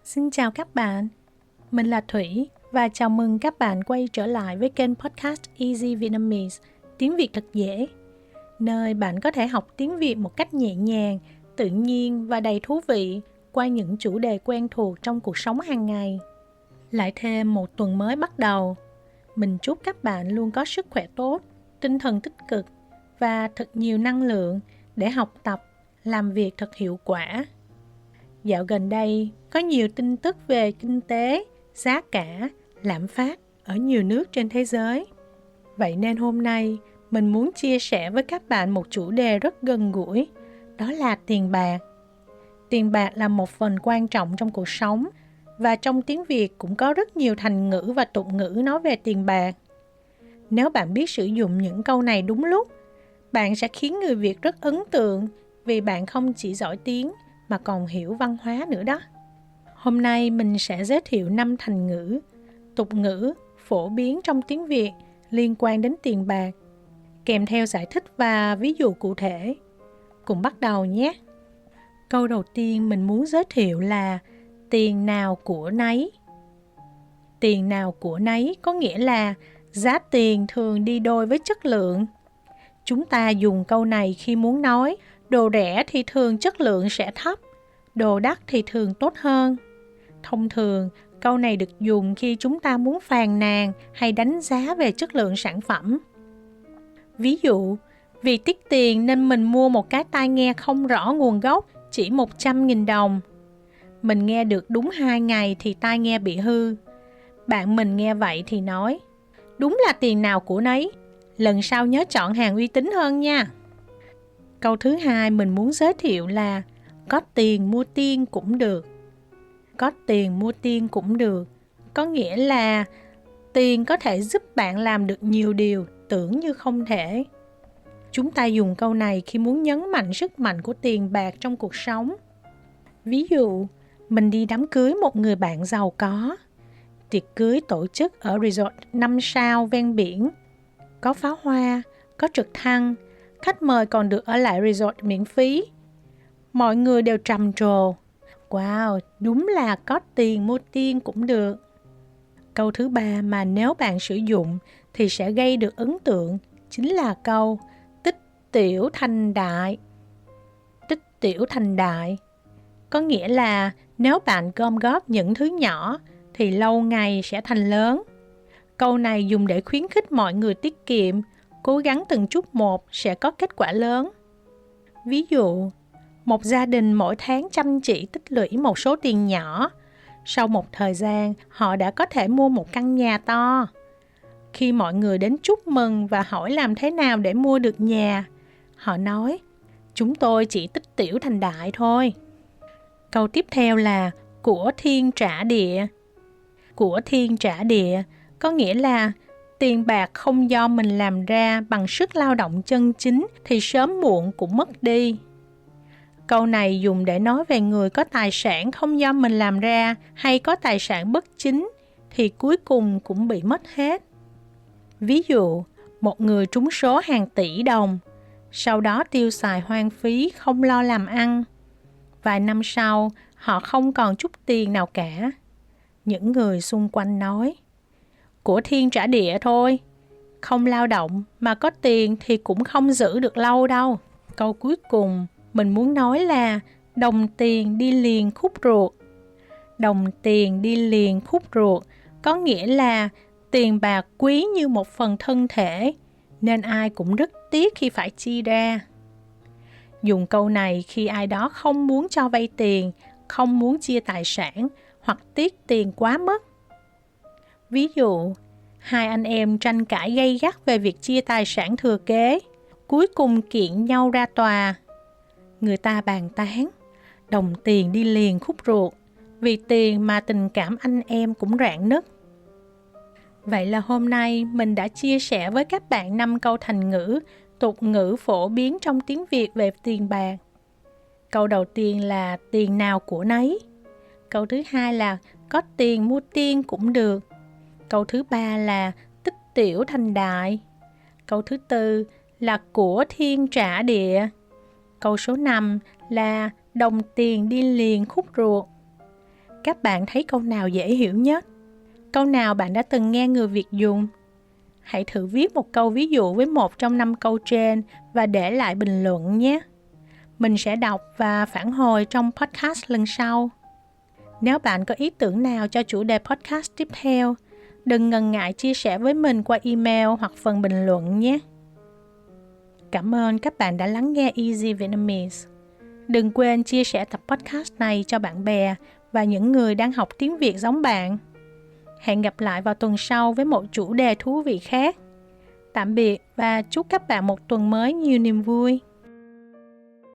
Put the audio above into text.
Xin chào các bạn, mình là Thủy và chào mừng các bạn quay trở lại với kênh podcast Easy Vietnamese, tiếng Việt thật dễ, nơi bạn có thể học tiếng Việt một cách nhẹ nhàng, tự nhiên và đầy thú vị qua những chủ đề quen thuộc trong cuộc sống hàng ngày. Lại thêm một tuần mới bắt đầu, mình chúc các bạn luôn có sức khỏe tốt, tinh thần tích cực và thật nhiều năng lượng để học tập, làm việc thật hiệu quả. Dạo gần đây, có nhiều tin tức về kinh tế, giá cả, lạm phát ở nhiều nước trên thế giới. Vậy nên hôm nay, mình muốn chia sẻ với các bạn một chủ đề rất gần gũi, đó là tiền bạc. Tiền bạc là một phần quan trọng trong cuộc sống, và trong tiếng Việt cũng có rất nhiều thành ngữ và tục ngữ nói về tiền bạc. Nếu bạn biết sử dụng những câu này đúng lúc, bạn sẽ khiến người Việt rất ấn tượng vì bạn không chỉ giỏi tiếng mà còn hiểu văn hóa nữa đó. Hôm nay mình sẽ giới thiệu 5 thành ngữ, tục ngữ phổ biến trong tiếng Việt liên quan đến tiền bạc, kèm theo giải thích và ví dụ cụ thể. Cùng bắt đầu nhé! Câu đầu tiên mình muốn giới thiệu là tiền nào của nấy. Tiền nào của nấy có nghĩa là giá tiền thường đi đôi với chất lượng. Chúng ta dùng câu này khi muốn nói đồ rẻ thì thường chất lượng sẽ thấp, đồ đắt thì thường tốt hơn. Thông thường, câu này được dùng khi chúng ta muốn phàn nàn hay đánh giá về chất lượng sản phẩm. Ví dụ, vì tiết tiền nên mình mua một cái tai nghe không rõ nguồn gốc chỉ 100.000 đồng. Mình nghe được đúng 2 ngày thì tai nghe bị hư. Bạn mình nghe vậy thì nói, đúng là tiền nào của nấy, lần sau nhớ chọn hàng uy tín hơn nha. Câu thứ hai mình muốn giới thiệu là có tiền mua tiên cũng được. Có tiền mua tiên cũng được, có nghĩa là tiền có thể giúp bạn làm được nhiều điều tưởng như không thể. Chúng ta dùng câu này khi muốn nhấn mạnh sức mạnh của tiền bạc trong cuộc sống. Ví dụ, mình đi đám cưới một người bạn giàu có. Tiệc cưới tổ chức ở resort 5 sao ven biển. Có pháo hoa, có trực thăng, khách mời còn được ở lại resort miễn phí. Mọi người đều trầm trồ. Wow, đúng là có tiền mua tiên cũng được. Câu thứ ba mà nếu bạn sử dụng thì sẽ gây được ấn tượng chính là câu tích tiểu thành đại. Tích tiểu thành đại có nghĩa là nếu bạn gom góp những thứ nhỏ thì lâu ngày sẽ thành lớn. Câu này dùng để khuyến khích mọi người tiết kiệm, cố gắng từng chút một sẽ có kết quả lớn. Ví dụ, một gia đình mỗi tháng chăm chỉ tích lũy một số tiền nhỏ. Sau một thời gian, họ đã có thể mua một căn nhà to. Khi mọi người đến chúc mừng và hỏi làm thế nào để mua được nhà, họ nói, chúng tôi chỉ tích tiểu thành đại thôi. Câu tiếp theo là của thiên trả địa. Của thiên trả địa có nghĩa là tiền bạc không do mình làm ra bằng sức lao động chân chính thì sớm muộn cũng mất đi. Câu này dùng để nói về người có tài sản không do mình làm ra hay có tài sản bất chính thì cuối cùng cũng bị mất hết. Ví dụ, một người trúng số hàng tỷ đồng, sau đó tiêu xài hoang phí không lo làm ăn. Vài năm sau, họ không còn chút tiền nào cả. Những người xung quanh nói, của thiên trả địa thôi, không lao động mà có tiền thì cũng không giữ được lâu đâu. Câu cuối cùng mình muốn nói là đồng tiền đi liền khúc ruột. Đồng tiền đi liền khúc ruột có nghĩa là tiền bạc quý như một phần thân thể, nên ai cũng rất tiếc khi phải chi ra. Dùng câu này khi ai đó không muốn cho vay tiền, không muốn chia tài sản hoặc tiếc tiền quá mức. Ví dụ, hai anh em tranh cãi gay gắt về việc chia tài sản thừa kế, cuối cùng kiện nhau ra tòa. Người ta bàn tán, đồng tiền đi liền khúc ruột, vì tiền mà tình cảm anh em cũng rạn nứt. Vậy là hôm nay mình đã chia sẻ với các bạn 5 câu thành ngữ, tục ngữ phổ biến trong tiếng Việt về tiền bạc. Câu đầu tiên là tiền nào của nấy. Câu thứ hai là có tiền mua tiên cũng được. Câu thứ ba là tích tiểu thành đại. Câu thứ tư là của thiên trả địa. Câu số 5 là đồng tiền đi liền khúc ruột. các bạn thấy câu nào dễ hiểu nhất? Câu nào bạn đã từng nghe người Việt dùng? Hãy thử viết một câu ví dụ với một trong 5 câu trên và để lại bình luận nhé. Mình sẽ đọc và phản hồi trong podcast lần sau. Nếu bạn có ý tưởng nào cho chủ đề podcast tiếp theo, đừng ngần ngại chia sẻ với mình qua email hoặc phần bình luận nhé. Cảm ơn các bạn đã lắng nghe Easy Vietnamese. Đừng quên chia sẻ tập podcast này cho bạn bè và những người đang học tiếng Việt giống bạn. Hẹn gặp lại vào tuần sau với một chủ đề thú vị khác. Tạm biệt và chúc các bạn một tuần mới nhiều niềm vui.